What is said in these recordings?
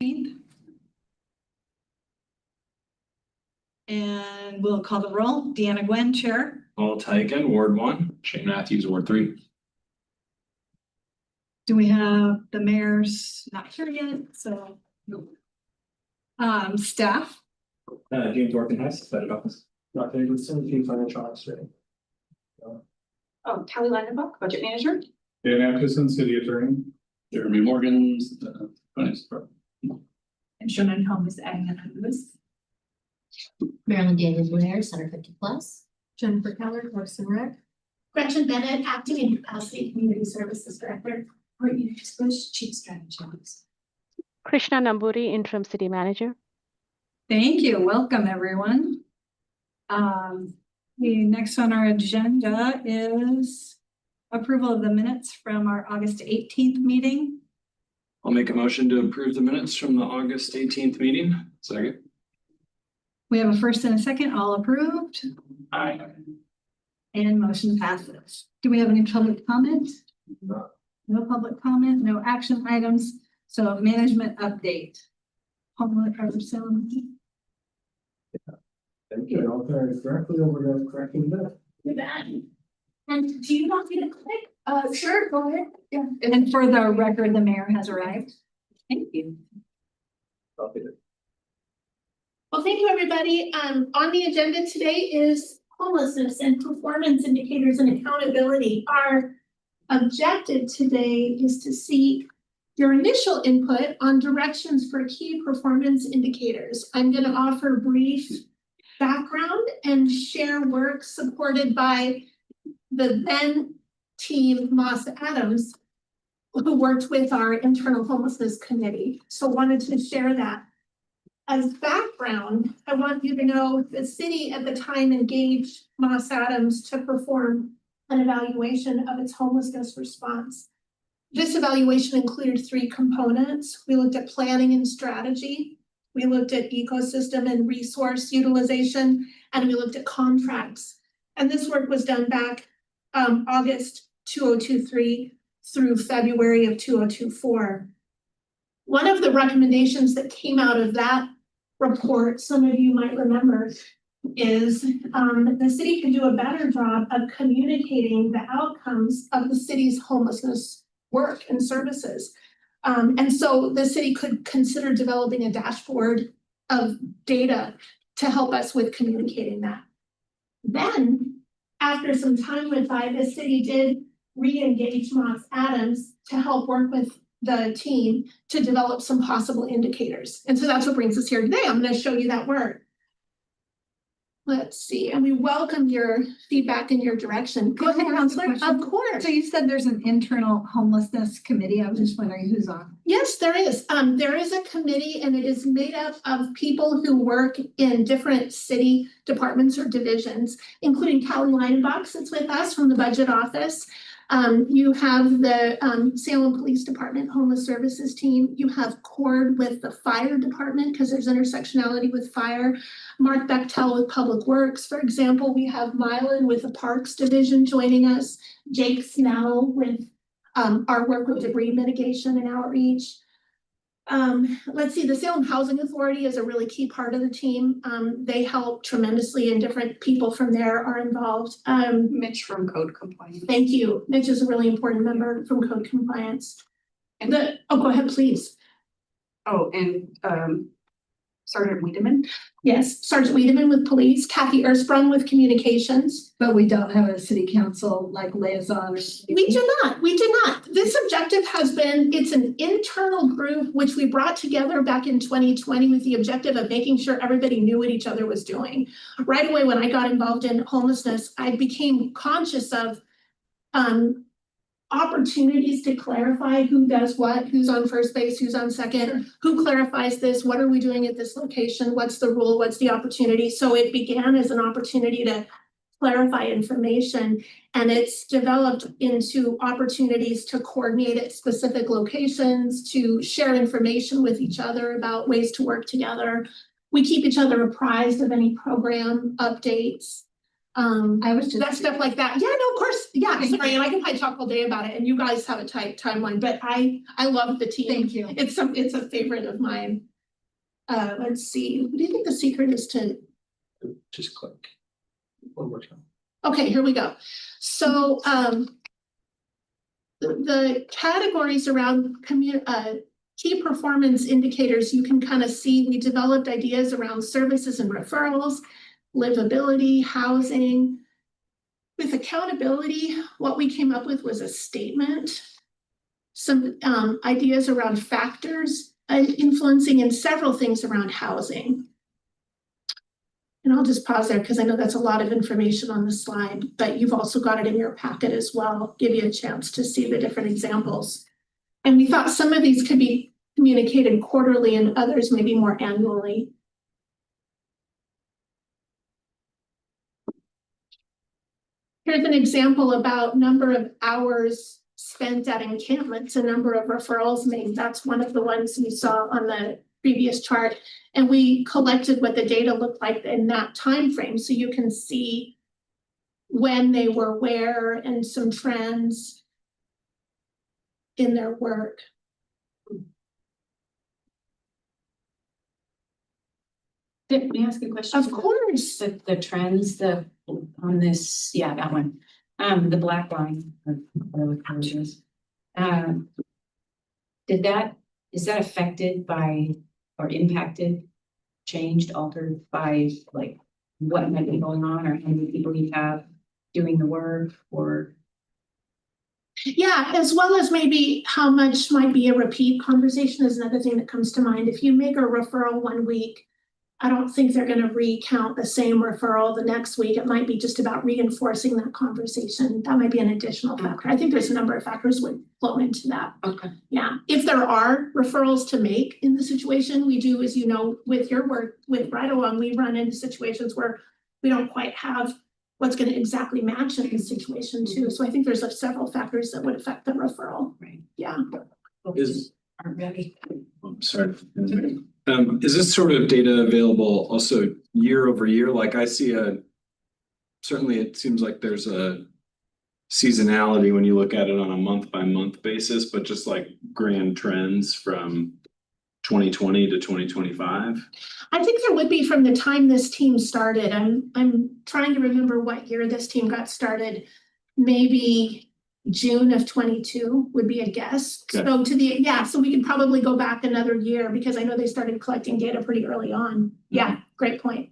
And we'll call the roll. Deanna Gwen, Chair. Paul Tyken, Ward 1. Shane Matthews, Ward 3. Do we have the mayor's not here yet? So. Staff. James Orkenhess, Budget Office. Dr. Davidson, Chief Financial Officer. Oh, Kelly Landenbach, Budget Manager. Dan Atkinson, City Attorney. Jeremy Morgan's Finance Department. And Shannon Holmes, Admin Lewis. Marilyn Davis Blair, Center 50+. Jennifer Keller, Parks and Rec. Gretchen Bennett, Acting Incapacity Community Services Director. Courtney Bush, Chief Strategy Officer. Krishna Namburi, Interim City Manager. Thank you. Welcome, everyone. The next on our agenda is approval of the minutes from our August 18th meeting. I'll make a motion to approve the minutes from the August 18th meeting. Second. We have a first and a second, all approved, Aye. and motion passes. Do we have any public comment? No public comment, no action items. So management update. Homeland or Salem. Thank you. I'll turn it directly over to correcting that. Good bad. And do you want me to click? Sure, go ahead. Yeah. And for the record, the mayor has arrived. Thank you. Well, thank you, everybody. On the agenda today is homelessness and performance indicators and accountability. Our objective today is to seek your initial input on directions for key performance indicators. I'm going to offer brief background and share work supported by the then team Moss Adams, who worked with our internal homelessness committee. So wanted to share that. As background, I want you to know the city at the time engaged Moss Adams to perform an evaluation of its homelessness response. This evaluation included 3 components. We looked at planning and strategy. We looked at ecosystem and resource utilization, and we looked at contracts. And this work was done back August 2023 through February of 2024. One of the recommendations that came out of that report, some of you might remember, is the city can do a better job of communicating the outcomes of the city's homelessness work and services. And so the city could consider developing a dashboard of data to help us with communicating that. Then, after some time went by, the city did re-engage Moss Adams to help work with the team to develop some possible indicators. And so that's what brings us here today. I'm going to show you that work. Let's see, and we welcome your feedback and your direction. Go ahead, Counselor. Of course. So you said there's an internal homelessness committee. I was just wondering who's on. Yes, there is. There is a committee, and it is made up of people who work in different city departments or divisions, including Kelly Landenbach that's with us from the budget office. You have the Salem Police Department Homeless Services team. You have Cord with the fire department because there's intersectionality with fire. Mark Bechtel with Public Works, for example. We have Mylan with the Parks Division joining us. Jake Snell with our work with debris mitigation and outreach. Let's see, the Salem Housing Authority is a really key part of the team. They help tremendously and different people from there are involved. Mitch from Code Compliance. Thank you. Mitch is a really important member from Code Compliance. And go ahead, please. Oh, and Sergeant Wiedemann. Yes, Sergeant Wiedemann with police, Kathy Ersprung with communications. But we don't have a city council like liaison. We do not. This objective has been, it's an internal group which we brought together back in 2020 with the objective of making sure everybody knew what each other was doing. Right away, when I got involved in homelessness, I became conscious of opportunities to clarify who does what, who's on first base, who's on second, who clarifies this, what are we doing at this location, what's the rule, what's the opportunity. So it began as an opportunity to clarify information, and it's developed into opportunities to coordinate at specific locations, to share information with each other about ways to work together. We keep each other apprised of any program updates. I was just. that stuff like that. Yeah, no, of course, yeah, sorry, and I can probably talk all day about it, and you guys have a tight timeline, but I love the team. Thank you. It's a favorite of mine. Let's see, what do you think the secret is to, Just click. One more time. okay, here we go. So, the categories around key performance indicators, you can kind of see, we developed ideas around services and referrals, livability, housing. With accountability, what we came up with was a statement. Some ideas around factors influencing and several things around housing. And I'll just pause there because I know that's a lot of information on the slide, but you've also got it in your packet as well, give you a chance to see the different examples. And we thought some of these could be communicated quarterly and others maybe more annually. Here's an example about number of hours spent at encampments, a number of referrals made. That's one of the ones you saw on the previous chart. And we collected what the data looked like in that time frame, so you can see when they were where and some trends in their work. May I ask a question? Of course. The trends, on this, yeah, that one, the black line. Is that affected by or impacted, changed, altered by like what might be going on or how many people you have doing the work or? Yeah, as well as maybe how much might be a repeat conversation is another thing that comes to mind. If you make a referral one week, I don't think they're going to recount the same referral the next week. It might be just about reinforcing that conversation. That might be an additional factor. I think there's a number of factors would flow into that. Okay. Yeah, if there are referrals to make in the situation, we do, as you know, with your work with Right Along, we run into situations where we don't quite have what's going to exactly match in the situation too. So I think there's several factors that would affect the referral. Right. Yeah. Is- Aren't ready. I'm sorry. Is this sort of data available also year over year? Like I see certainly it seems like there's a seasonality when you look at it on a month by month basis, but just like grand trends from 2020 to 2025. I think there would be from the time this team started. I'm trying to remember what year this team got started. Maybe June of 22 would be a guess. Okay. So so we could probably go back another year because I know they started collecting data pretty early on. Yeah, great point.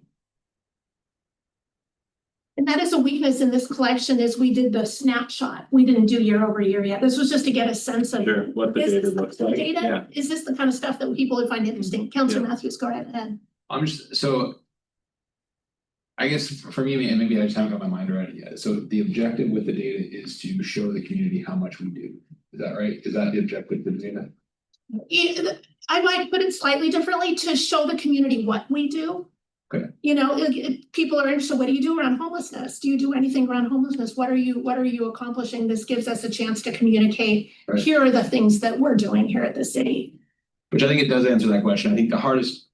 And that is a weakness in this collection is we did the snapshot. We didn't do year over year yet. This was just to get a sense of Sure, what the is data this looks the like. data? Yeah. Is this the kind of stuff that people would find interesting? Councilor Matthews, go right ahead. I'm just, so. I guess for me, and maybe I just haven't got my mind around it yet. So the objective with the data is to show the community how much we do. Is that right? Is that the objective with the data? I might put it slightly differently to show the community what we do. Okay. You know, if people are interested, what do you do around homelessness? Do you do anything around homelessness? What are you accomplishing? This gives us a chance to communicate. Right. Here are the things that we're doing here at the city. Which I think it does answer that question. I think the hardest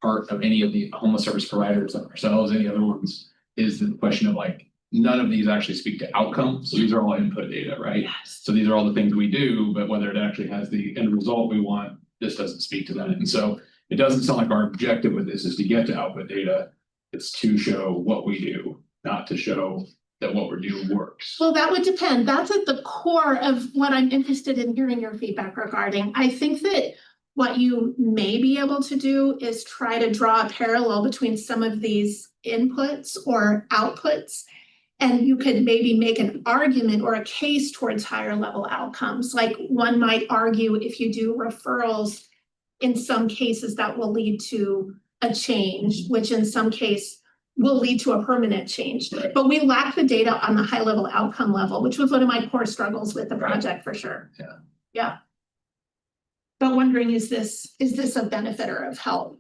part of any of the homeless service providers, like ourselves, any other ones, is the question of like, none of these actually speak to outcomes. So these are all input data, right? Yes. So these are all the things we do, but whether it actually has the end result we want, this doesn't speak to that. And so it doesn't sound like our objective with this is to get to output data. It's to show what we do, not to show that what we're doing works. Well, that would depend. That's at the core of what I'm interested in hearing your feedback regarding. I think that what you may be able to do is try to draw a parallel between some of these inputs or outputs. And you could maybe make an argument or a case towards higher level outcomes. Like one might argue if you do referrals, in some cases that will lead to a change, which in some case will lead to a permanent change. Right. But we lack the data on the high level outcome level, which was one of my core struggles with the project for sure. Yeah. Yeah. But wondering, is this a benefit or of help?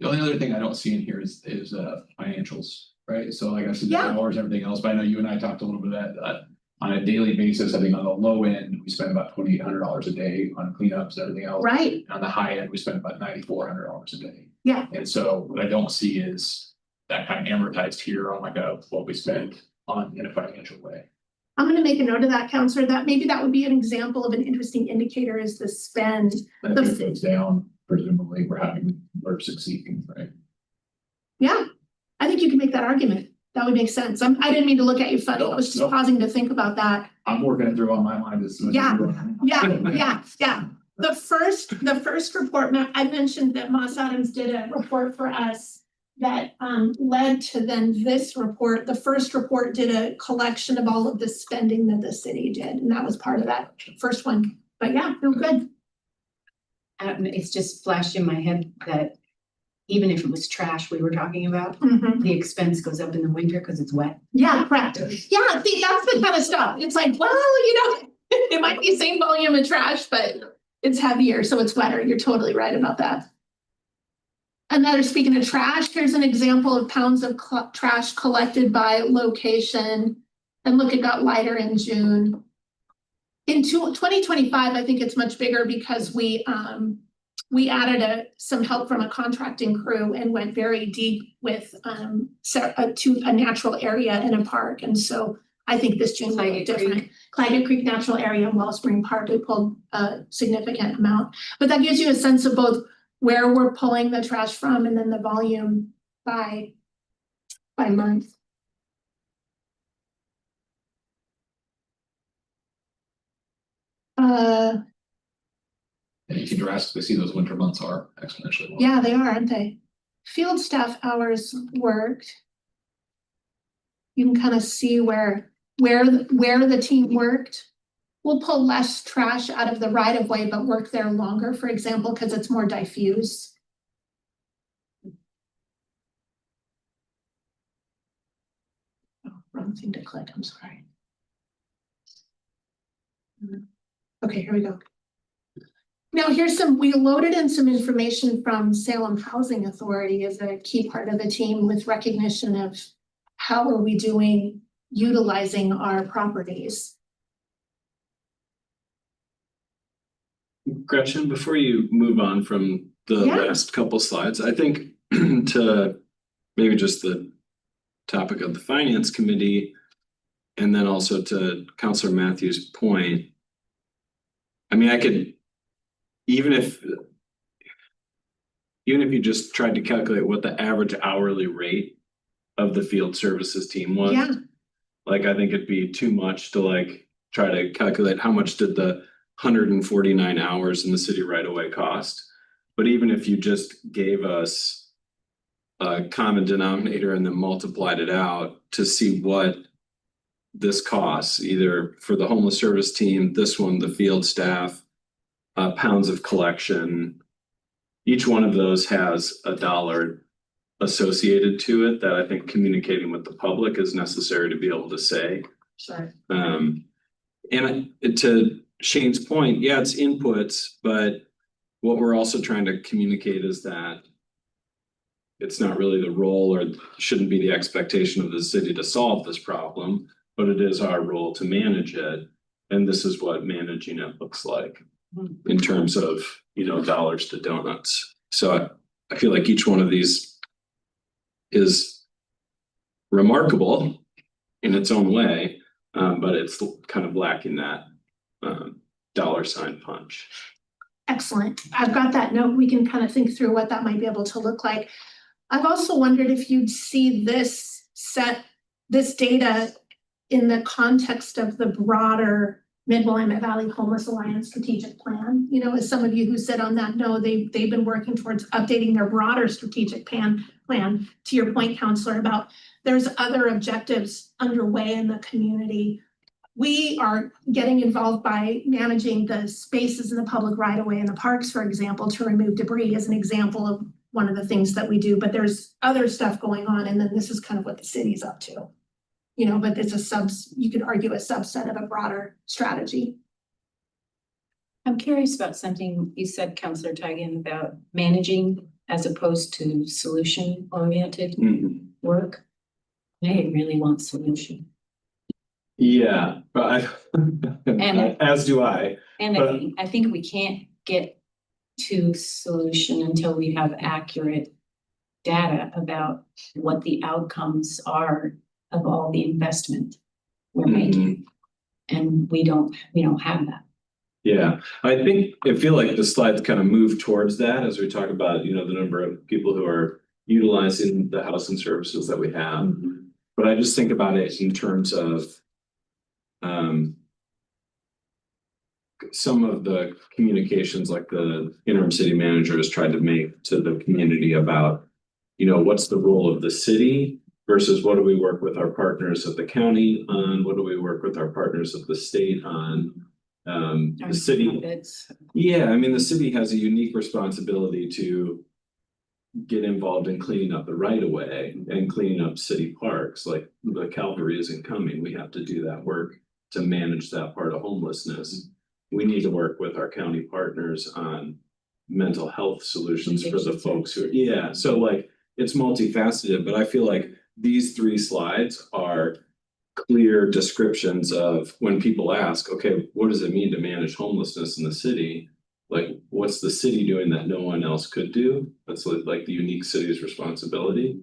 The only other thing I don't see in here is financials, right? So like I said, the Yeah. hours, everything else, but I know you and I talked a little bit of that, on a daily basis. I think on the low end, we spend about $2,800 a day on cleanups and everything else. Right. On the high end, we spend about $9,400 a day. Yeah. And so what I don't see is that kind of amortized here on like what we spend on in a financial way. I'm gonna make a note of that, Counselor, that maybe that would be an example of an interesting indicator is the spend. And if it goes down, presumably we're succeeding, right? Yeah, I think you can make that argument. That would make sense. I didn't mean to look at you funny. I was just No. pausing to think about that. I'm working it through on my mind as soon as. Yeah. Yeah. The first report, I mentioned that Moss Adams did a report for us that led to then this report. The first report did a collection of all of the spending that the city did, and that was part of that first one. But yeah, no good. It's just flashed in my head that even if it was trash we were talking about, Mhm. the expense goes up in the winter because it's wet. Yeah, correct. Yeah, see, that's the kind of stuff. It's like, well, it might be same volume of trash, but it's heavier, so it's wetter. You're totally right about that. Another, speaking of trash, here's an example of pounds of trash collected by location. And look, it got lighter in June. In 2025, I think it's much bigger because we added some help from a contracting crew and went very deep with to a natural area in a park. And so I think this June will look Claggett different. Creek. Claggett Creek Natural Area in Wellspring Park, we pulled a significant amount. But that gives you a sense of both where we're pulling the trash from and then the volume by month. And you can drastically see those winter months are exponentially more. Yeah, they are, aren't they? Field staff hours worked. You can kind of see where the team worked. We'll pull less trash out of the right of way, but work there longer, for example, because it's more diffuse. Oh, wrong thing to click, I'm sorry. Okay, here we go. Now here's we loaded in some information from Salem Housing Authority as a key part of the team with recognition of how are we doing utilizing our properties. Gretchen, before you move on from the Yeah. last couple slides, I think to maybe just the topic of the finance committee, and then also to Councilor Matthews' point. I mean, I could, even if you just tried to calculate what the average hourly rate of the field services team was. Yeah. Like, I think it'd be too much to like try to calculate how much did the 149 hours in the city right away cost. But even if you just gave us a common denominator and then multiplied it out to see what this costs, either for the homeless service team, this one, the field staff, pounds of collection, each one of those has $1 associated to it that I think communicating with the public is necessary to be able to say. Sure. And to Shane's point, yeah, it's inputs, but what we're also trying to communicate is that it's not really the role or shouldn't be the expectation of the city to solve this problem, but it is our role to manage it. And this is what managing it looks like in terms of, dollars to donuts. So I feel like each one of these is remarkable in its own way, but it's kind of lacking that dollar sign punch. Excellent. I've got that note. We can kind of think through what that might be able to look like. I've also wondered if you'd see this data in the context of the broader Mid-Willamette Valley Homeless Alliance strategic plan. As some of you who sit on that know, they've been working towards updating their broader strategic plan. To your point, Counselor, about there's other objectives underway in the community. We are getting involved by managing the spaces in the public right of way in the parks, for example, to remove debris as an example of one of the things that we do, but there's other stuff going on. And then this is kind of what the city's up to, but it's you could argue a subset of a broader strategy. I'm curious about something you said, Councilor Tigan, about managing as opposed to solution oriented work. I really want solution. Yeah, but as do I. And I think we can't get to solution until we have accurate data about what the outcomes are of all the investment we're making. And we don't have that. Yeah, I feel like the slides kind of move towards that as we talk about, the number of people who are utilizing the housing services that we have. But I just think about it in terms of some of the communications like the interim city manager has tried to make to the community about, what's the role of the city versus what do we work with our partners at the county on, what do we work with our partners at the state on. The city, the city has a unique responsibility to get involved in cleaning up the right of way and cleaning up city parks. Like the Calvary isn't coming. We have to do that work to manage that part of homelessness. We need to work with our county partners on mental health solutions for the folks who are, so like it's multifaceted, but I feel like these 3 slides are clear descriptions of when people ask, okay, what does it mean to manage homelessness in the city? Like, what's the city doing that no one else could do? That's like the unique city's responsibility.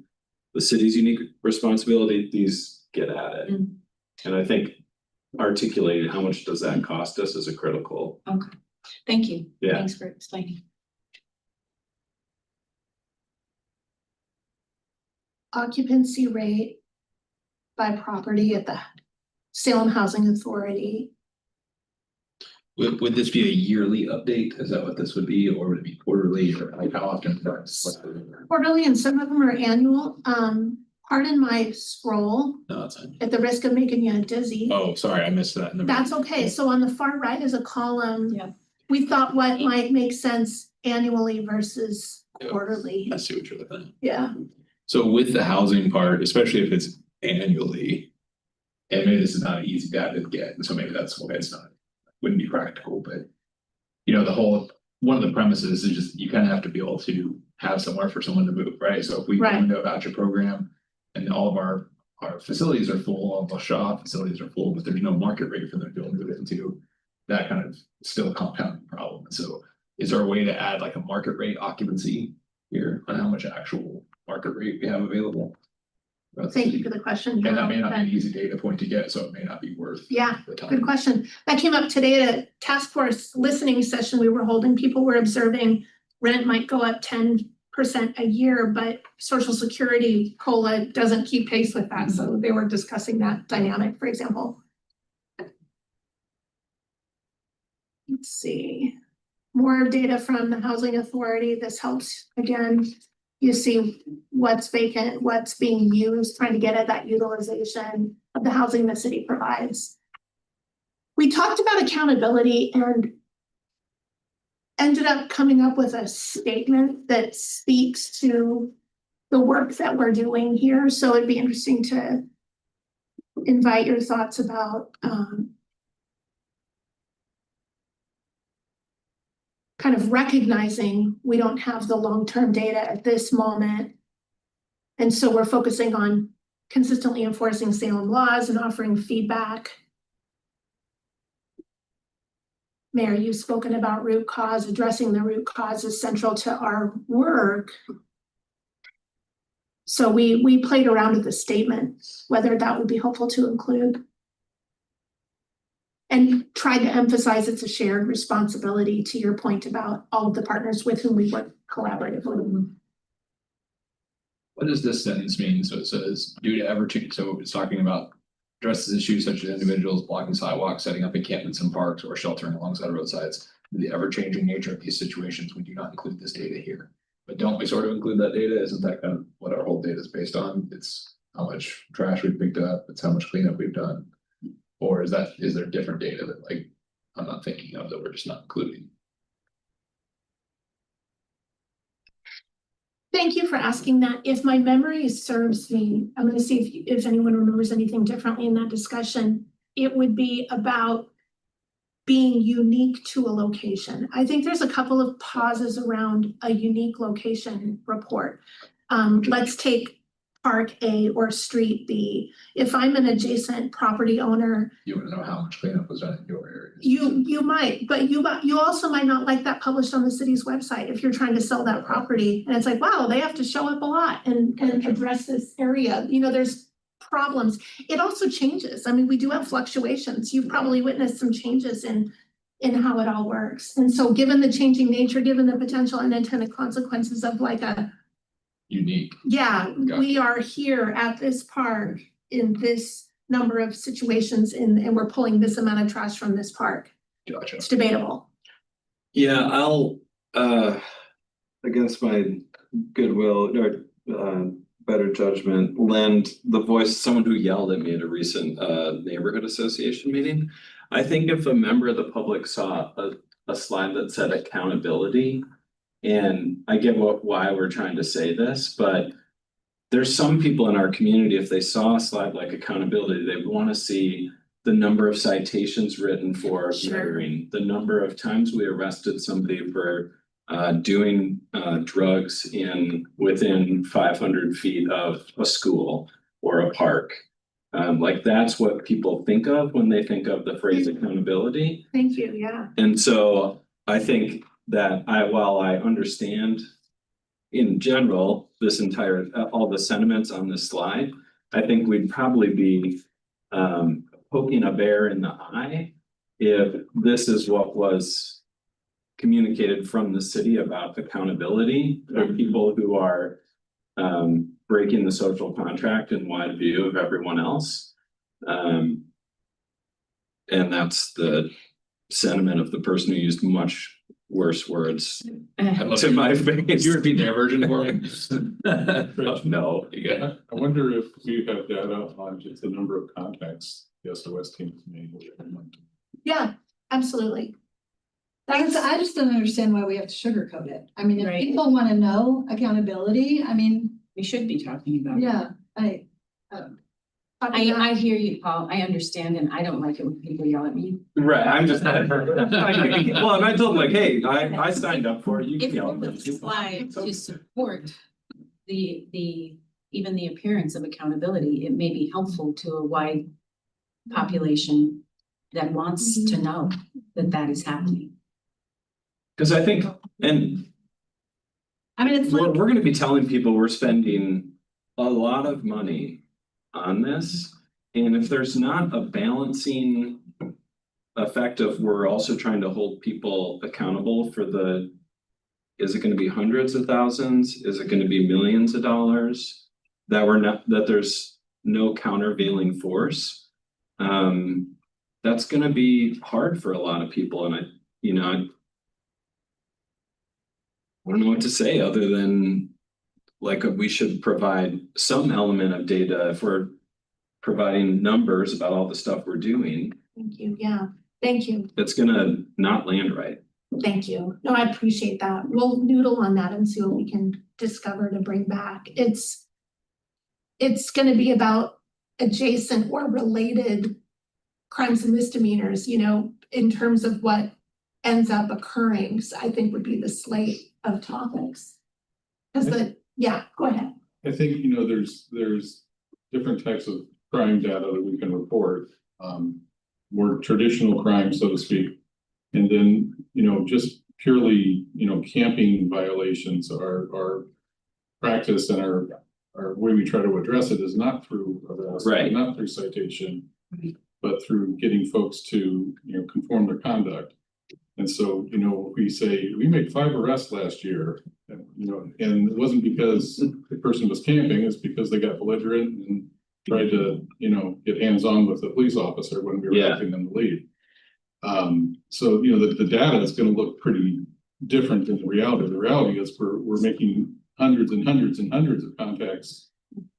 The city's unique responsibility, these get at it. And I think articulating how much does that cost us is a critical. Okay, thank you. Yeah. Thanks for explaining. Occupancy rate by property at the Salem Housing Authority. Would this be a yearly update? Is that what this would be, or would it be quarterly, or like how often? Quarterly, and some of them are annual. Pardon my scroll, No, that's fine. at the risk of making you dizzy. Oh, sorry, I missed that. That's okay. So on the far right is a column. Yeah. We thought what might make sense annually versus quarterly. I see what you're looking at. Yeah. So with the housing part, especially if it's annually, and maybe this is not an easy data to get, so maybe that's why it's not, wouldn't be practical, but one of the premises is just you kind of have to be able to have somewhere for someone to move, right? So if we go into a voucher program and all of our facilities are full, all of our SHA facilities are full, but there's no market rate for them to move into, that kind of still a compounding problem. And so is there a way to add like a market rate occupancy here on how much actual market rate we have available? Thank you for the question. And that may not be an easy data point to get, so it may not be worth the time. Good question. That came up today at a task force listening session we were holding. People were observing rent might go up 10% a year, but Social Security COLA doesn't keep pace with that. So they were discussing that dynamic, for example. Let's see. More data from the Housing Authority. This helps again. You see what's vacant, what's being used, trying to get at that utilization of the housing the city provides. We talked about accountability and ended up coming up with a statement that speaks to the work that we're doing here. So it'd be interesting to invite your thoughts about kind of recognizing we don't have the long-term data at this moment. And so we're focusing on consistently enforcing Salem laws and offering feedback. Mayor, you've spoken about root cause. Addressing the root cause is central to our work. So we played around with the statement, whether that would be helpful to include. And tried to emphasize it's a shared responsibility, to your point about all of the partners with whom we work collaboratively. What does this sentence mean? So it says, due to ever change, so it's talking about addresses issues such as individuals blocking sidewalks, setting up encampments in parks, or sheltering alongside roadsides. The ever-changing nature of these situations, we do not include this data here. But don't we sort of include that data? Isn't that kind of what our whole data is based on? It's how much trash we've picked up, it's how much cleanup we've done. Or is there different data that like I'm not thinking of that we're just not including? Thank you for asking that. If my memory serves me, I'm going to see if anyone remembers anything differently in that discussion. It would be about being unique to a location. I think there's a couple of pauses around a unique location report. Let's take Park A or Street B. If I'm an adjacent property owner, You wanna know how much cleanup was done in your area. you might, but you also might not like that published on the city's website if you're trying to sell that property. And it's like, wow, they have to show up a lot and address this area. You know, there's problems. It also changes. I mean, we do have fluctuations. You've probably witnessed some changes in how it all works. And so given the changing nature, given the potential unintended consequences of like Unique. yeah, we are here at this park in this number of situations and we're pulling this amount of trash from this park. Gotcha. It's debatable. Yeah, I'll, against my goodwill or, better judgment, lend the voice to someone who yelled at me at a recent, neighborhood association meeting. I think if a member of the public saw a slide that said accountability, and I get why we're trying to say this, but there's some people in our community, if they saw a slide like accountability, they want to see the number of citations written for littering, the number of times we arrested somebody for doing drugs within 500 feet of a school or a park. Like that's what people think of when they think of the phrase accountability. Thank you, yeah. And so I think that while I understand in general, this entire, all the sentiments on this slide, I think we'd probably be poking a bear in the eye if this is what was communicated from the city about accountability for people who are breaking the social contract in wide view of everyone else. And that's the sentiment of the person who used much worse words to my face. Could you repeat their version for me? No. Yeah. I wonder if we have data on just the number of contacts the SOS teams made. Yeah, absolutely. I just don't understand why we have to sugarcoat it. I mean, if Right. people want to know accountability, I mean, We should be talking about it. yeah, I hear you, Paul. I understand, and I don't like it when people yell at me. Right, I'm just. Well, and I told them like, hey, I signed up for it, you can If yell. there was a slide to support the even the appearance of accountability, it may be helpful to a wide population that wants to know that that is happening. Cause I think, and I mean, it's we're like, gonna be telling people we're spending a lot of money on this. And if there's not a balancing effect of we're also trying to hold people accountable for is it gonna be hundreds of thousands? Is it gonna be millions of dollars? That there's no countervailing force. That's gonna be hard for a lot of people, and I don't know what to say other than like we should provide some element of data if we're providing numbers about all the stuff we're doing. Thank you, yeah, thank you, It's gonna not land right. thank you. No, I appreciate that. We'll noodle on that and see what we can discover to bring back. It's gonna be about adjacent or related crimes and misdemeanors, you know, in terms of what ends up occurring, so I think would be the slate of topics. Yeah, go ahead. I think, you know, there's different types of crime data that we can report. More traditional crime, so to speak. And then, you know, just purely, you know, camping violations are practice and our way we try to address it is not through arrest, Right. not through citation, but through getting folks to, you know, conform their conduct. And so, you know, we say, we made 5 arrests last year, and, you know, and it wasn't because the person was camping, it's because they got belligerent and tried to, you know, get hands-on with the police officer when we were Yeah. acting them to lead. So, you know, the data is gonna look pretty different than the reality. The reality is we're making hundreds and hundreds and hundreds of contacts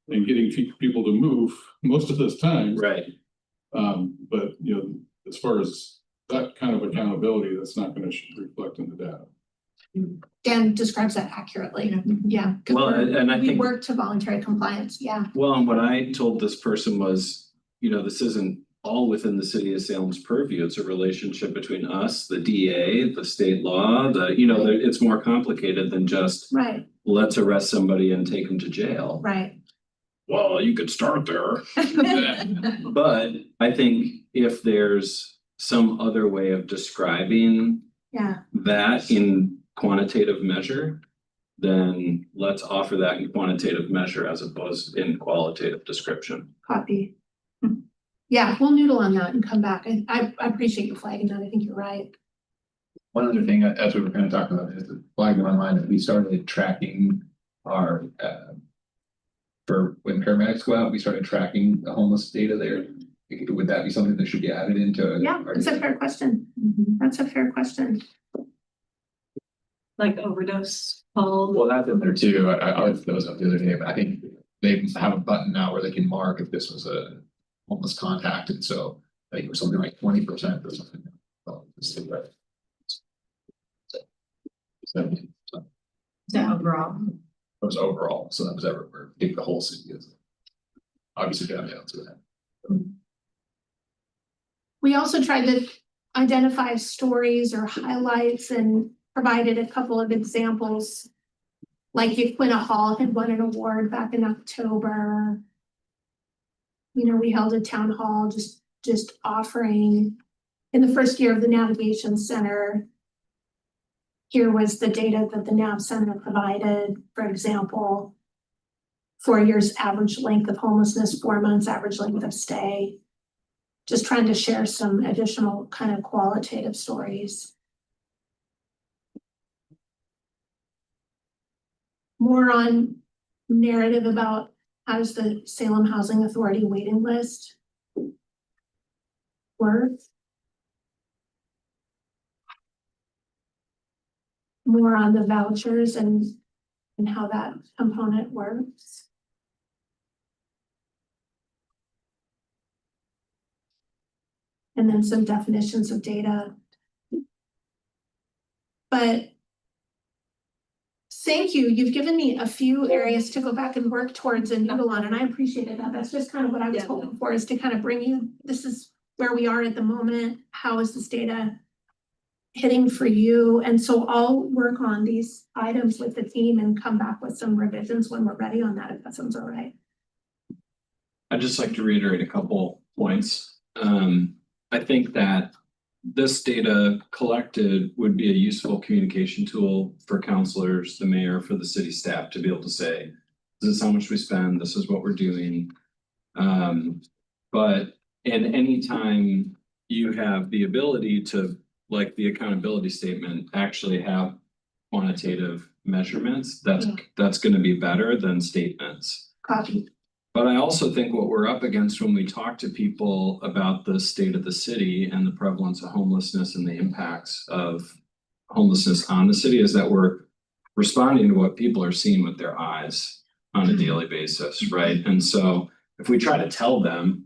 and getting people to move most of this time. Right. But, you know, as far as that kind of accountability, that's not gonna reflect in the data. Dan describes that accurately, yeah. 'Cause Well, and I we think- work to voluntary compliance, yeah. Well, and what I told this person was, you know, this isn't all within the city of Salem's purview. It's a relationship between us, the DA, the state law, it's more complicated than just Right, let's arrest somebody and take them to jail. right. well, you could start there. But I think if there's some other way of describing Yeah, that in quantitative measure, then let's offer that in quantitative measure as opposed in qualitative description. copy. Yeah, we'll noodle on that and come back. I appreciate you flagging that. I think you're right. One other thing, as we were kind of talking about, is the flag in my mind that we started tracking our, for when paramedics go out, we started tracking the homeless data there. Would that be something that should be added into? Yeah, our that's a data? fair question. That's a fair question. Like overdose call. Well, that's in there too. I looked those up the other day, but I think they have a button now where they can mark if this was a homeless contact, and so I think it was something like 20% or something. Well, let's see, right. 70, so Is that overall? that was overall, so that was everywhere. I think the whole city is obviously down to that. We also tried to identify stories or highlights and provided a couple of examples. Like Yaquina Hall had won an award back in October. You know, we held a town hall just offering in the first year of the Navigation Center. Here was the data that the Nav Center provided, for example. 4 years average length of homelessness, 4 months average length of stay. Just trying to share some additional kind of qualitative stories. More on narrative about how does the Salem Housing Authority waiting list work? More on the vouchers and how that component works. And then some definitions of data. But thank you. You've given me a few areas to go back and work towards and noodle on, and I appreciated that. That's just kind of what I was Yeah. hoping for, is to kind of bring you, this is where we are at the moment. How is this data hitting for you? And so I'll work on these items with the team and come back with some revisions when we're ready on that, if that sounds all right. I'd just like to reiterate a couple points. I think that this data collected would be a useful communication tool for counselors, the mayor, for the city staff to be able to say, this is how much we spend, this is what we're doing. But in any time you have the ability to, like the accountability statement, actually have quantitative measurements, that's gonna be better than statements. Copy. But I also think what we're up against when we talk to people about the state of the city and the prevalence of homelessness and the impacts of homelessness on the city is that we're responding to what people are seeing with their eyes on a daily basis, right? And so if we try to tell them,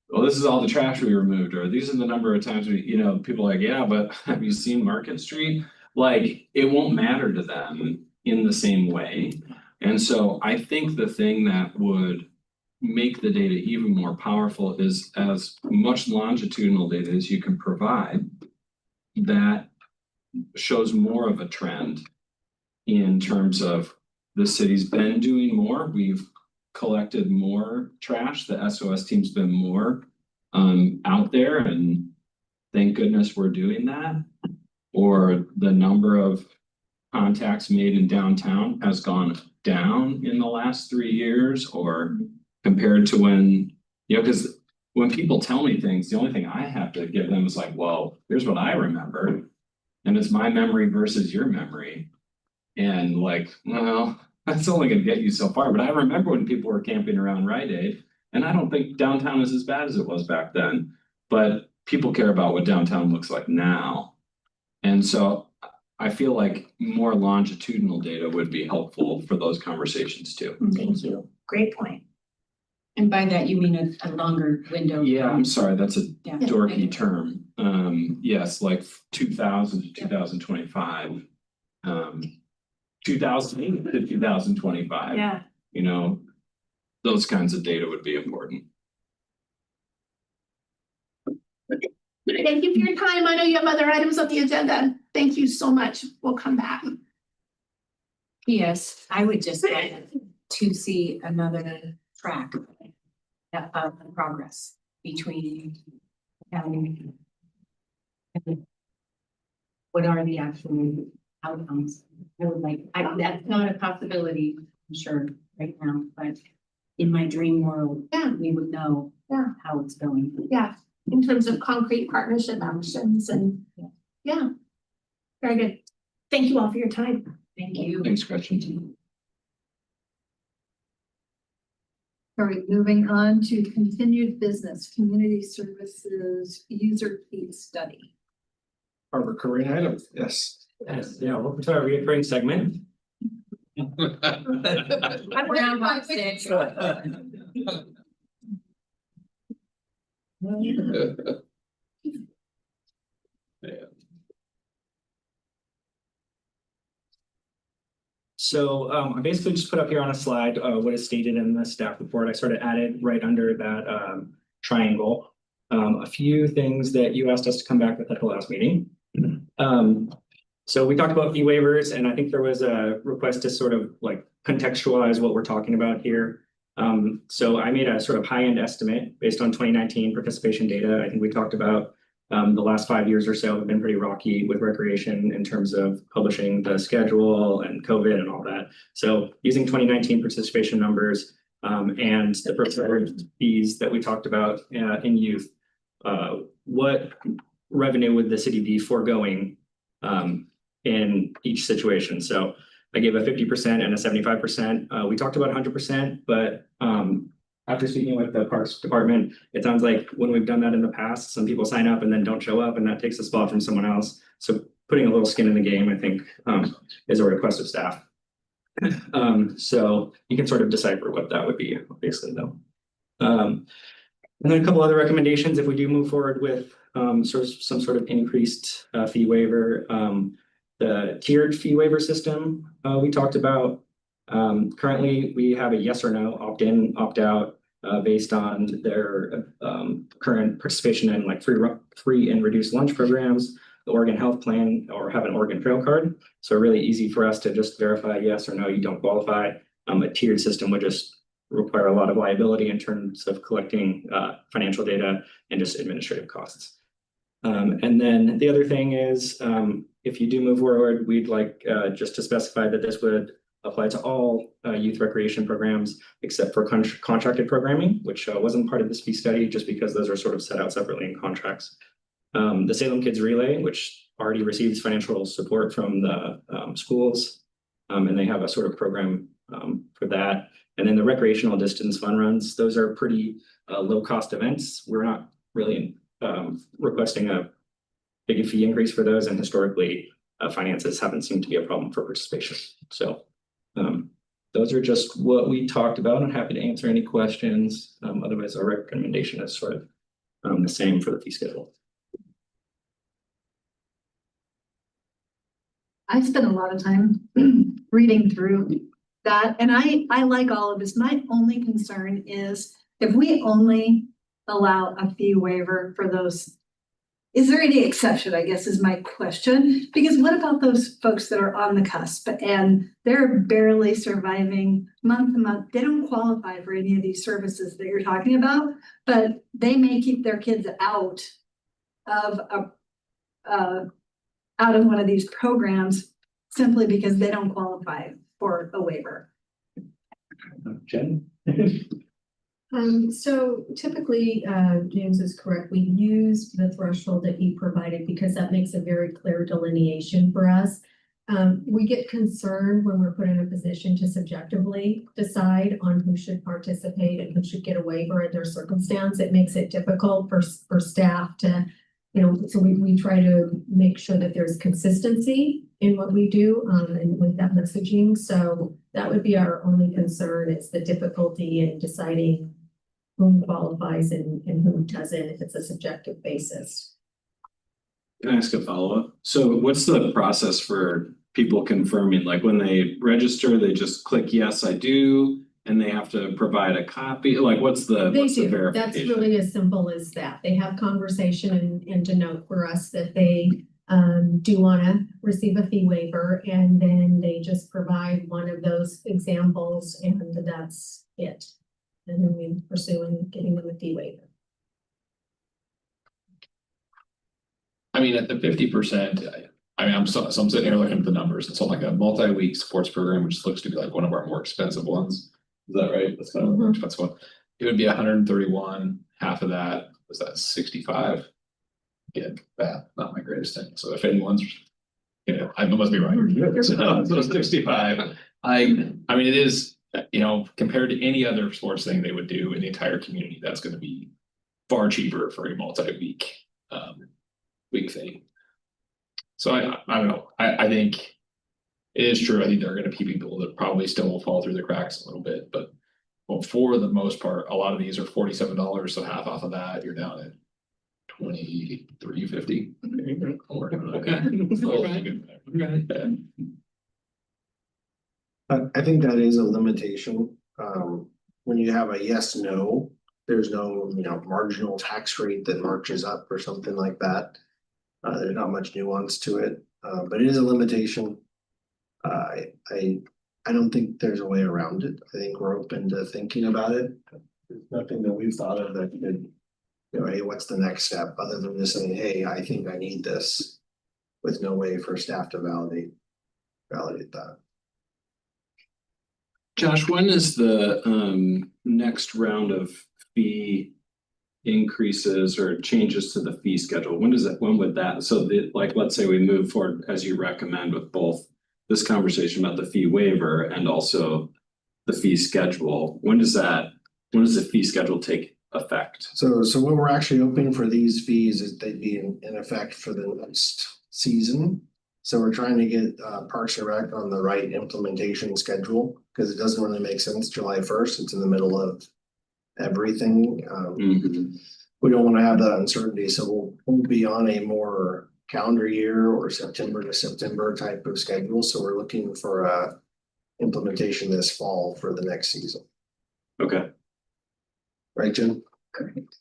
well, this is all the trash we removed, or these are the number of times we, people are like, yeah, but have you seen Market Street? Like, it won't matter to them in the same way. And so I think the thing that would make the data even more powerful is as much longitudinal data as you can provide that shows more of a trend in terms of the city's been doing more. We've collected more trash. The SOS team's been more out there, and thank goodness we're doing that. Or the number of contacts made in downtown has gone down in the last 3 years, or compared to when, because when people tell me things, the only thing I have to give them is like, well, here's what I remember. And it's my memory versus your memory. And like, well, that's only gonna get you so far. But I remember when people were camping around Rite Aid, and I don't think downtown is as bad as it was back then. But people care about what downtown looks like now. And so I feel like more longitudinal data would be helpful for those conversations too. Thank you. Great point. And by that, you mean a longer window? Yeah, I'm sorry, that's a Yeah. dorky term. Yes, like 2000 to 2025. 2008 to 2025. Yeah. Those kinds of data would be important. Thank you for your time. I know you have other items on the agenda. Thank you so much. We'll come back. Yes, I would just like to see another track of progress between what are the actual outcomes? I would like, that's not a possibility, I'm sure, right now, but in my dream world, Yeah. we would know Yeah. how it's going. Yeah, in terms of concrete partnership actions and, yeah. Very good. Thank you all for your time. Thank you. Thanks, Gretchen. All right, moving on to continued business, community services, user fee study. Our recurring item, yes. Yes, yeah, welcome to our recurring segment. Groundhog Day. So I basically just put up here on a slide what is stated in the staff report. I sort of added right under that triangle. A few things that you asked us to come back with at the last meeting. So we talked about fee waivers, and I think there was a request to sort of like contextualize what we're talking about here. So I made a sort of high-end estimate based on 2019 participation data. I think we talked about the last 5 years or so have been pretty rocky with recreation in terms of publishing the schedule and COVID and all that. So using 2019 participation numbers and the preferred fees that we talked about in youth, what revenue would the city be foregoing in each situation? So I gave a 50% and a 75%. We talked about 100%, but after speaking with the Parks Department, it sounds like when we've done that in the past, some people sign up and then don't show up, and that takes a spot from someone else. So putting a little skin in the game, I think, is a request of staff. So you can sort of decipher what that would be, obviously, though. And then a couple other recommendations if we do move forward with some sort of increased fee waiver. The tiered fee waiver system we talked about. Currently, we have a yes or no, opt-in, opt-out, based on their current participation in like free and reduced lunch programs, the Oregon Health Plan, or have an Oregon Trail Card. So really easy for us to just verify yes or no, you don't qualify. A tiered system would just require a lot of liability in terms of collecting financial data and just administrative costs. And then the other thing is, if you do move forward, we'd like just to specify that this would apply to all youth recreation programs except for contracted programming, which wasn't part of this fee study just because those are sort of set out separately in contracts. The Salem Kids Relay, which already receives financial support from the schools, and they have a sort of program for that. And then the recreational distance fun runs, those are pretty low cost events. We're not really requesting a big fee increase for those, and historically finances haven't seemed to be a problem for participation. So those are just what we talked about. I'm happy to answer any questions. Otherwise, our recommendation is sort of the same for the fee schedule. I spent a lot of time reading through that, and I like all of this. My only concern is if we only allow a fee waiver for those, is there any exception, I guess is my question? Because what about those folks that are on the cusp and they're barely surviving month to month? They don't qualify for any of these services that you're talking about, but they may keep their kids out of one of these programs simply because they don't qualify for a waiver. Jen? So typically, James is correct. We use the threshold that he provided because that makes a very clear delineation for us. We get concerned when we're put in a position to subjectively decide on who should participate and who should get a waiver in their circumstance. It makes it difficult for staff to, so we try to make sure that there's consistency in what we do and with that messaging. So that would be our only concern, is the difficulty in deciding who qualifies and who doesn't if it's a subjective basis. Can I ask a follow-up? So what's the process for people confirming? Like when they register, they just click yes, I do, and they have to provide a copy? Like what's the They do. verification? That's really as simple as that. They have conversation and denote for us that they do want to receive a fee waiver, and then they just provide one of those examples, and that's it. And then we pursue in getting them a fee waiver. I mean, at the 50%, I mean, I'm sitting here looking at the numbers. It's on like a multi-week sports program, which looks to be like one of our more expensive ones. Is that right? That's kind of a more expensive one. It would be 131, half of that, was that 65? Again, that, not my greatest thing. So if anyone's, you know, I must be right. So 65. I mean, it is, you know, compared to any other sports thing they would do in the entire community, that's gonna be far cheaper for a multi-week week thing. So I don't know. I think it is true. I think there are gonna be people that probably still will fall through the cracks a little bit, but well, for the most part, a lot of these are $47, so half off of that, you're down at $23.50. I think that is a limitation. When you have a yes, no, there's no, marginal tax rate that marches up or something like that. There's not much nuance to it, but it is a limitation. I don't think there's a way around it. I think we're open to thinking about it. There's nothing that we've thought of that could, hey, what's the next step other than just saying, hey, I think I need this, with no way for staff to validate that. Josh, when is the next round of fee increases or changes to the fee schedule? When would that, so like, let's say we move forward as you recommend with both this conversation about the fee waiver and also the fee schedule, when does the fee schedule take effect? So what we're actually hoping for these fees is they'd be in effect for the next season. So we're trying to get Parks and Rec on the right implementation schedule, because it doesn't really make sense July 1st. It's in the middle of everything. We don't want to have that uncertainty, so we'll be on a more calendar year or September to September type of schedule. So we're looking for implementation this fall for the next season. Okay. Right, Jim? Correct.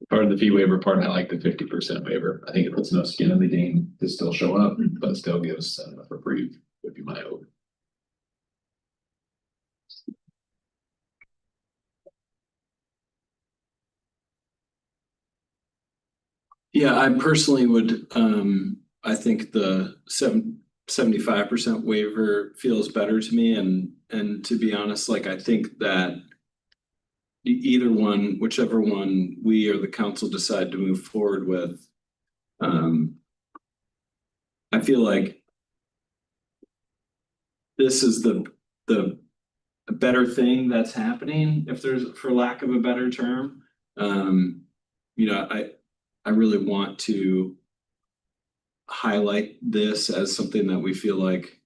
Part of the fee waiver part, I like the 50% waiver. I think it puts no skin in the game to still show up, but still gives enough reprieve, would be my hope. Yeah, I personally would, I think the 75% waiver feels better to me, and to be honest, like, I think that either one, whichever one we or the council decide to move forward with, I feel like this is the better thing that's happening, if there's, for lack of a better term. I really want to highlight this as something that we feel like,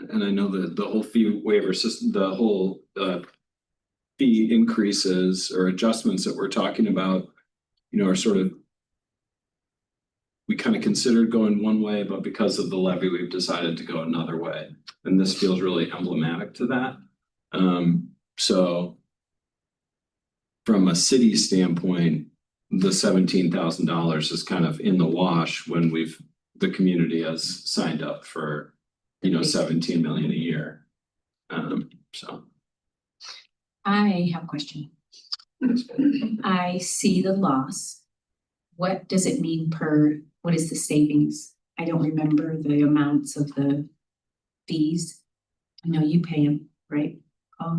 and I know that the whole fee waiver system, the whole fee increases or adjustments that we're talking about, are sort of, we kind of considered going one way, but because of the levy, we've decided to go another way. And this feels really emblematic to that. So from a city standpoint, the $17,000 is kind of in the wash when the community has signed up for, 17 million a year. So. I have a question. I see the loss. What does it mean what is the savings? I don't remember the amounts of the fees. I know you pay them, right?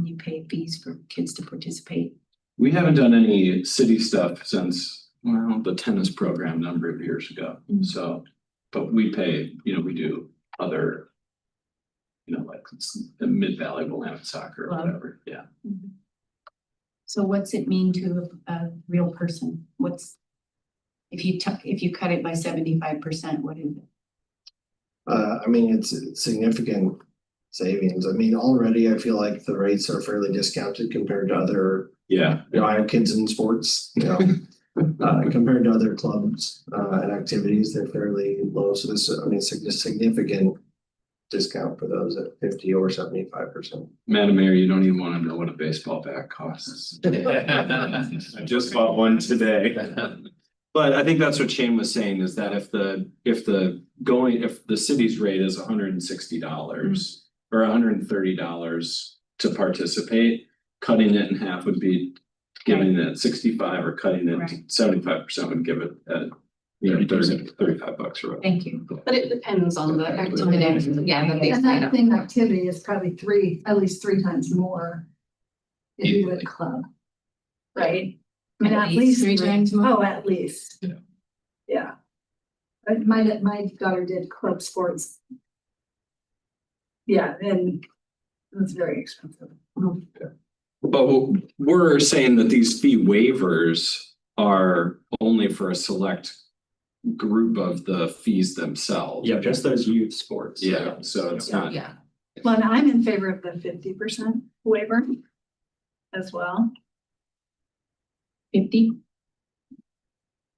You pay fees for kids to participate. We haven't done any city stuff since, the tennis program a number of years ago. So, but we pay, we do other, like Mid-Valley Willamette Soccer or whatever. Yeah. So what's it mean to a real person? If you cut it by 75%, what is it? It's significant savings. Already I feel like the rates are fairly discounted compared to other. Yeah. I have kids in sports, compared to other clubs and activities, they're fairly low. So this, significant discount for those at 50 or 75%. Madam Mayor, you don't even want to know what a baseball bat costs. I just bought one today. But I think that's what Shane was saying is that if the city's rate is $160 or $130 to participate, cutting it in half would be giving it 65 or cutting it Right. 75% would give it at 35 bucks or whatever. Thank you. But it depends on the activity. Yeah, the big And that thing activity is probably at least three times more. If you do it club. Right? I mean, at least three times more. Oh, at least. Yeah. Yeah. My daughter did club sports. Yeah, and it's very expensive. But we're saying that these fee waivers are only for a select group of the fees themselves. Yeah, just those youth sports. Yeah, so it's not. Yeah. Well, and I'm in favor of the 50% waiver as well. 50?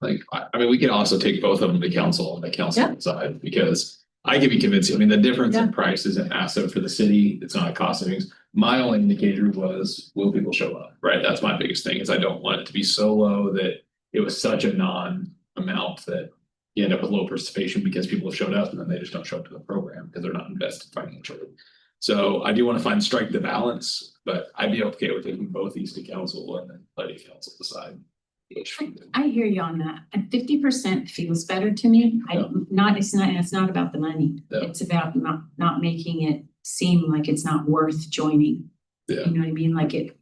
Like, I mean, we can also take both of them to council on the council Yeah. side, because I can be convincing, I mean, the difference in Yeah. price isn't massive for the city, it's not a cost savings. My only indicator was, will people show up, right? That's my biggest thing, is I don't want it to be so low that it was such a non-amount that you end up with low participation because people have showed up and then they just don't show up to the program because they're not invested financially. So I do want to strike the balance, but I'd be okay with taking both these to council and then letting council decide. I hear you on that. And 50% feels better to me. It's not about the money. Yeah. It's about not making it seem like it's not worth joining. Yeah. You know what I mean? Like it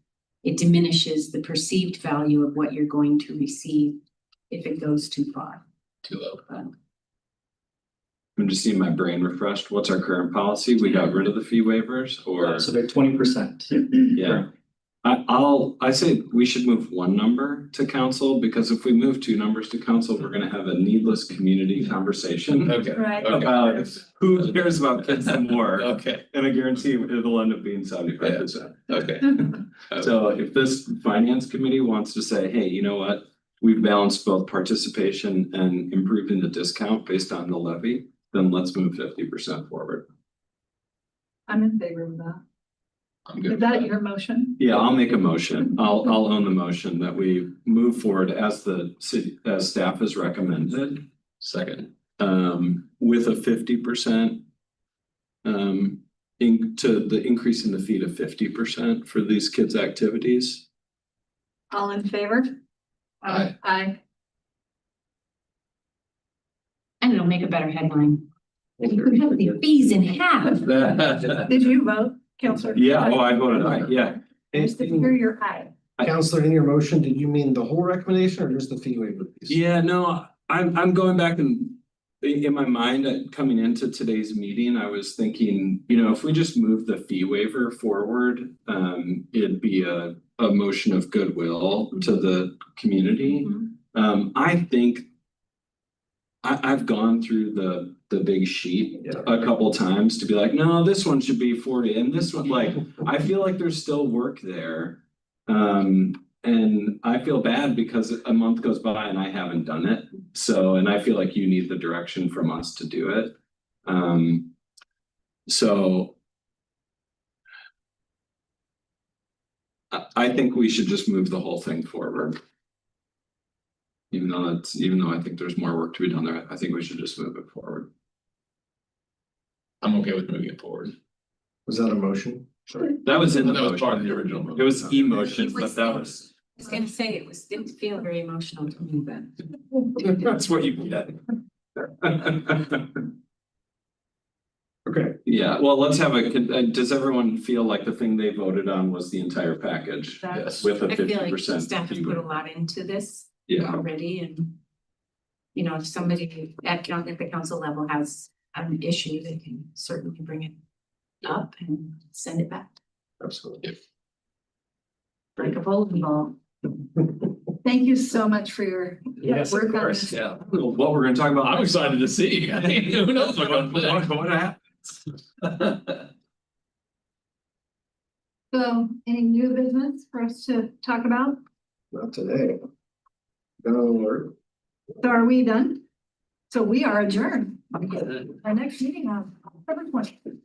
diminishes the perceived value of what you're going to receive if it goes too far. Too low. I'm just seeing my brain refreshed. What's our current policy? We got rid of the fee waivers or? So they're 20%. Yeah. I say we should move one number to council, because if we move two numbers to council, we're gonna have a needless community conversation. Okay. Right. About who cares about kids more, Okay, and I guarantee it'll end up being 75%. okay. So if this finance committee wants to say, hey, you know what? We've balanced both participation and improving the discount based on the levy, then let's move 50% forward. I'm in favor of that. I'm good. Is that your motion? Yeah, I'll make a motion. I'll own the motion that we move forward as the city, as staff has recommended. Second. With a 50%. Into the increase in the fee to 50% for these kids' activities. All in favor? Aye. Aye. And it'll make a better headline. We could cut the fees in half. Did you vote, Counselor? Yeah, oh, I voted aye, yeah. Just to hear your aye. Counselor, in your motion, did you mean the whole recommendation or just the fee waiver piece? Yeah, no, I'm going back and in my mind, coming into today's meeting, I was thinking, you know, if we just move the fee waiver forward, it'd be a motion of goodwill to the community. I think I've gone through the big sheet a couple times to be like, no, this one should be 40 and this one, like, I feel like there's still work there. And I feel bad because a month goes by and I haven't done it. So, and I feel like you need the direction from us to do it. So I think we should just move the whole thing forward. Even though I think there's more work to be done there, I think we should just move it forward. I'm okay with moving it forward. Was that a motion? Sorry. That was in the That was part of motion. the original motion. It was emotion, but that was. I was gonna say, didn't feel very emotional to me, but. That's what you get. Okay, yeah, well, let's have does everyone feel like the thing they voted on was the entire package? Yes. With a I feel 50%? like staff has put a lot into this Yeah, already, and. You know, if somebody at the council level has an issue, they can certainly bring it up and send it back. Absolutely. Like a bowling ball. Thank you so much for your Yes, work of on course, this. yeah. what we're gonna talk about. I'm excited to see. I mean, who knows What happens? So any new business for us to talk about? Not today. No, So are we done? So we are adjourned. Our next meeting on February 20th.